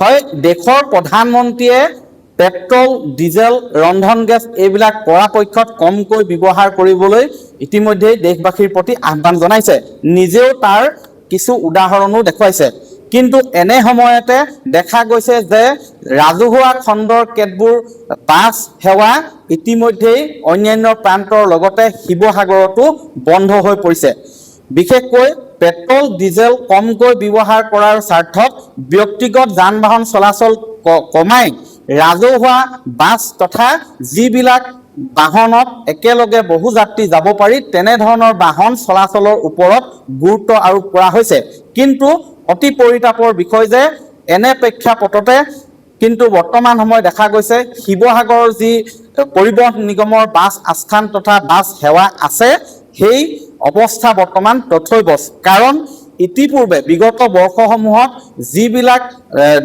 হয় দেশৰ প্ৰধানমন্ত্ৰীয়ে পেট্ৰল ডিজেল ৰন্ধন গেছ এইবিলাক পৰাপক্ষত কমকৈ ব্যৱহাৰ কৰিবলৈ ইতিমধ্যে দেশবাসীৰ প্ৰতি আহ্বান জনাইছে নিজেও তাৰ কিছু উদাহৰণো দেখুৱাইছে কিন্তু এনে সময়তে দেখা গৈছে যে ৰাজহুৱা খণ্ডৰ কেতবোৰ বাছ সেৱা ইতিমধ্যে অন্যান্য প্ৰান্তৰ লগতে শিৱসাগৰতো বন্ধ হৈ পৰিছে বিশেষকৈ পেট্ৰল ডিজেল কমকৈ ব্যৱহাৰ কৰাৰ স্বাৰ্থত ব্যক্তিগত যান বাহন চলাচল কমাই ৰাজহুৱা বাছ তথা যিবিলাক বাহনত একেলগে বহু যাত্ৰী যাব পাৰি তেনে ধৰণৰ বাহন চলাচলৰ ওপৰত গুৰুত্ব আৰোপ কৰা হৈছে কিন্তু অতি পৰিতাপৰ বিষয় যে এনে প্ৰেক্ষাপটতে কিন্তু বৰ্তমান সময় দেখা গৈছে শিৱসাগৰৰ যি পৰিবহণ নিগমৰ বাছ আস্থান তথা বাছ সেৱা আছে সেই অৱস্থা বৰ্তমান তথৈবচ কাৰণ ইতিপূৰ্বে বিগত বৰ্ষসমূহত যিবিলাক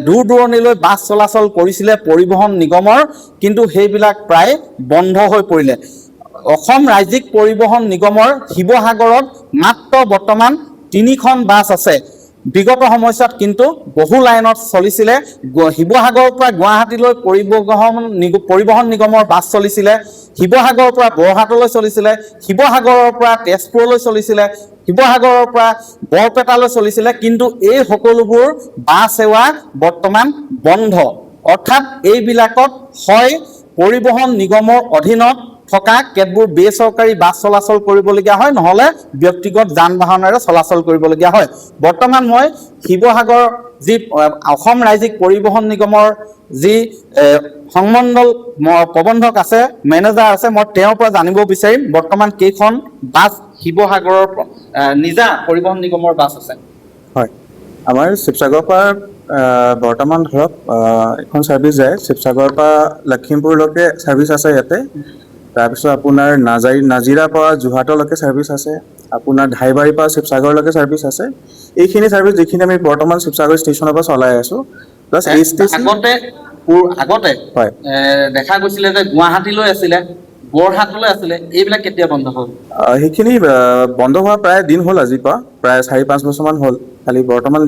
দূৰ দূৰণিলৈ বাছ চলাচল কৰিছিলে পৰিবহণ নিগমৰ কিন্তু সেইবিলাক প্ৰায় বন্ধ হৈ পৰিলে অসম ৰাজ্যিক পৰিবহণ নিগমৰ শিৱসাগৰত মাত্ৰ বৰ্তমান 3খন বাছ আছে বিগত সময়ছোৱাত কিন্তু বহু লাইনত চলিছিলে শিৱসাগৰৰ পৰা গুৱাহাটীলৈ পৰিবহণ নিগমৰ বাছ চলিছিলে শিৱসাগৰৰ পৰা বৰহাটলৈ চলিছিলে শিৱসাগৰৰ পৰা তেজপুৰলৈ চলিছিলে শিৱসাগৰৰ পৰা বৰপেটালৈ চলিছিলে কিন্তু এই সকলোবোৰ বাছ সেৱা বৰ্তমান বন্ধ অৰ্থাৎ এইবিলাকত হয় পৰিবহণ নিগমৰ অধীনত থকা কেতবোৰ বেচৰকাৰী বাছ চলাচল কৰিবলগীয়া হয় নহলে ব্যক্তিগত যান বাহনেৰে চলাচল কৰিবলগীয়া হয় বৰ্তমান মই শিৱসাগৰ যি অসম ৰাজ্যিক পৰিবহণ নিগমৰ যি সংমণ্ডল প্ৰবন্ধক আছে মেনেজাৰ আছে মই তেওঁৰ পৰা জানিব বিচাৰিম বৰ্তমান কেইখন বাছ শিৱসাগৰৰ নিজা পৰিবহণ নিগমৰ বাছ আছে হয় আমাৰ শিৱসাগৰৰ পৰা বৰ্তমান ধৰক এখন সাৰ্ভিস যায় শিৱসাগৰৰ পৰা লখিমপুৰলৈকে সাৰ্ভিস আছে ইয়াতে তাৰপিছত আপোনাৰ নাজিৰাৰ পৰা যোৰহাটলৈকে সাৰ্ভিস আছে আপোনাৰ ধাইবাৰীৰ পৰা শিৱসাগৰলৈকে সাৰ্ভিস আছে এইখিনি সাৰ্ভিস যিখিনি আমি বৰ্তমান শিৱসাগৰ ষ্টেচনৰ পৰা চলাই আছো প্লাস এই ষ্টেচন আগতে হয় দেখা গৈছিলে যে গুৱাহাটীলৈ আছিলে বৰহাটলৈ আছিলে এইবিলাক কেতিয়া বন্ধ হ'ল সেইখিনি বন্ধ হোৱা প্ৰায় দিন হ'ল আজিৰ পৰা প্ৰায় 4-5 বছৰমান হ'ল খালি বৰ্তমান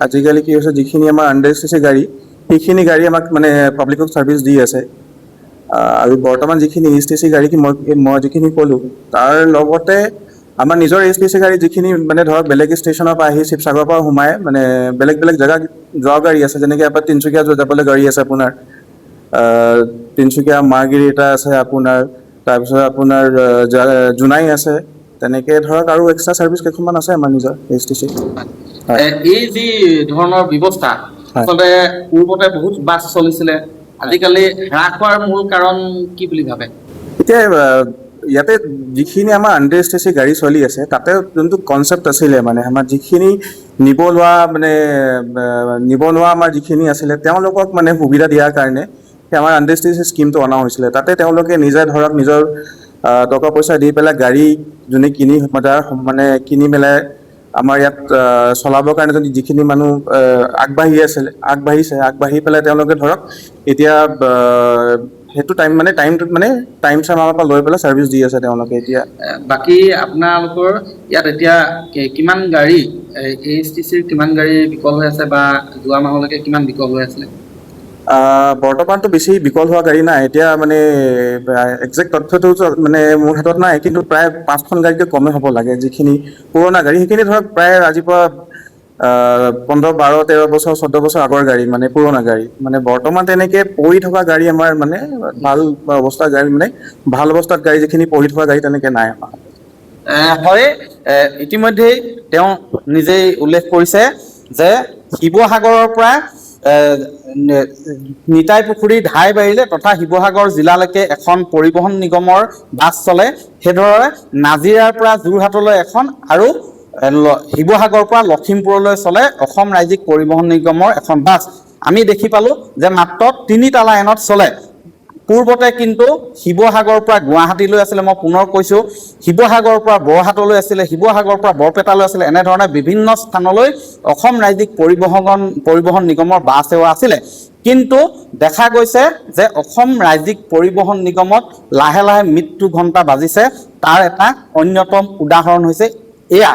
আজিকালি কি হৈছে যিখিনি আমাৰ আণ্ডাৰ এছ টি চি গাড়ী সেইখিনি গাড়ী আমাক মানে পাব্লিকক সাৰ্ভিস দি আছে আৰু বৰ্তমান যিখিনি এছ টি চি গাড়ী মই যিখিনি ক'লো তাৰ লগতে আমাৰ নিজৰ এছ টি চি গাড়ী যিখিনি মানে ধৰক বেলেগ ষ্টেচনৰ পৰা আহি শিৱসাগৰৰ পৰা সোমাই মানে বেলেগ জেগা যোৱা গাড়ী আছে যেনেকৈ আপোনাৰ তিনচুকীয়া যাবলৈ গাড়ী আছে আপোনাৰ তিনচুকীয়া মাৰ্গিৰি এটা আছে আপোনাৰ তাৰপিছত আপোনাৰ জোনাই আছে তেনেকৈ ধৰক আৰু এক্সট্ৰা সাৰ্ভিস কেইখনমান আছে আমাৰ নিজৰ এছ টি চি এই যি ধৰণৰ ব্যৱস্থা আচলতে পূৰ্বতে বহুত বাছ চলিছিলে আজিকালি হ্ৰাস হোৱাৰ মূল কাৰণ কি বুলি ভাবে এতিয়া ইয়াতে যিখিনি আমাৰ আণ্ডাৰ এছ টি চি গাড়ী চলি আছে তাতে যোনটো কনচেপ্ট আছিলে মানে আমাৰ যিখিনি নিবনুৱা আমাৰ যিখিনি আছিলে তেওঁলোকক মানে সুবিধা দিয়াৰ কাৰণে আমাৰ আণ্ডাৰ এছ টি চি স্কিমটো অনা হৈছিলে তাতে তেওঁলোকে নিজে ধৰক নিজৰ টকা পইচা দি পেলাই গাড়ী যোনে কিনি পেলাই আমাৰ ইয়াত চলাবৰ কাৰণে যদি যিখিনি মানুহ আগবাঢ়ি পেলাই তেওঁলোকে ধৰক এতিয়া হেতু টাইমটোত টাইম চাম আমাৰ পৰা লৈ পেলাই সাৰ্ভিস দি আছে তেওঁলোকে এতিয়া বাকি আপোনালোকৰ ইয়াত এতিয়া কিমান গাড়ী এএছটিচিৰ কিমান গাড়ী বিকল হৈ আছে বা যোৱা মাহলৈকে কিমান বিকল হৈ আছিল বৰ্তমানটো বেছি বিকল হোৱা গাড়ী নাই এতিয়া মানে একজেক্ট তথ্যটো মানে মোৰ হাতত নাই কিন্তু প্ৰায় 5খন গাড়ীতে কমে হ'ব লাগে যিখিনি পুৰণা গাড়ী সেইখিনি ধৰক প্ৰায় আজিৰ পৰা 15-12-13 বছৰ 14 বছৰ আগৰ গাড়ী মানে পুৰণা গাড়ী মানে বৰ্তমান তেনেকে পৰি থকা গাড়ী আমাৰ মানে ভাল অৱস্থাৰ গাড়ী মানে ভাল অৱস্থাত গাড়ী যিখিনি পৰি থকা গাড়ী তেনেকে নাই আমাৰ হয় ইতিমধ্যে তেওঁ নিজেই উল্লেখ কৰিছে যে শিৱসাগৰৰ পৰা নিতাই পুখুৰী ধাইবাৰীলে তথা শিৱসাগৰ জিলালৈকে এখন পৰিবহণ নিগমৰ বাছ চলে সেইদৰে নাজিৰাৰ পৰা যোৰহাটলৈ এখন আৰু শিৱসাগৰৰ পৰা লখিমপুৰলৈ চলে অসম ৰাজ্যিক পৰিবহণ নিগমৰ এখন বাছ আমি দেখি পালো যে মাত্ৰ 3টা লাইনত চলে পূৰ্বতে কিন্তু শিৱসাগৰৰ পৰা গুৱাহাটীলৈ আছিল মই পুনৰ কৈছো শিৱসাগৰৰ পৰা বৰহাটলৈ আছিল শিৱসাগৰৰ পৰা বৰপেটালৈ আছিল এনে ধৰণে বিভিন্ন স্থানলৈ অসম ৰাজ্যিক পৰিবহণ নিগমৰ বাছ সেৱা আছিল কিন্তু দেখা গৈছে যে অসম ৰাজ্যিক পৰিবহণ নিগমত লাহে লাহে মৃত্যু ঘণ্টা বাজিছে তাৰ এটা অন্যতম উদাহৰণ হৈছে এয়া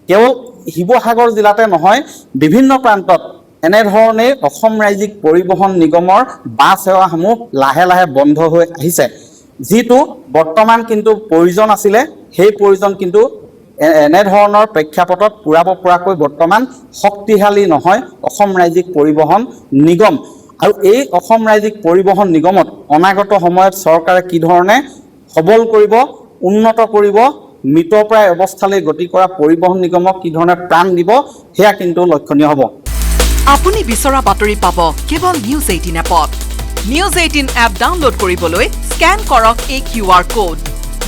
কেৱল শিৱসাগৰ জিলাতে নহয় বিভিন্ন প্ৰান্তত এনেধৰণে অসম ৰাজ্যিক পৰিবহণ নিগমৰ বাছ সেৱাসমূহ লাহে লাহে বন্ধ হৈ আহিছে, যিটো বৰ্তমান কিন্তু প্ৰয়োজন আছিলে, সেই প্ৰয়োজন কিন্তু এনেধৰণৰ প্ৰেক্ষাপটত পূৰাব পৰাকৈ বৰ্তমান শক্তিশালী নহয় অসম ৰাজ্যিক পৰিবহণ নিগম। আৰু এই অসম ৰাজ্যিক পৰিবহণ নিগমত অনাগত সময়ত চৰকাৰে কি ধৰণে সবল কৰিব, উন্নত কৰিব, মৃতপ্ৰায় অৱস্থালৈ গতি কৰা পৰিবহণ নিগমক কি ধৰণে প্ৰাণ দিব, সেয়া কিন্তু লক্ষণীয় হ'ব। আপুনি বিচৰা বাতৰি পাব কেৱল নিউজ 18 এপত। নিউজ 18 এপ ডাউনলোড কৰিবলৈ স্কেন কৰক এই QR কোড।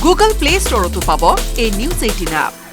গুগল প্লে ষ্টৰতো পাব এই নিউজ 18 এপ।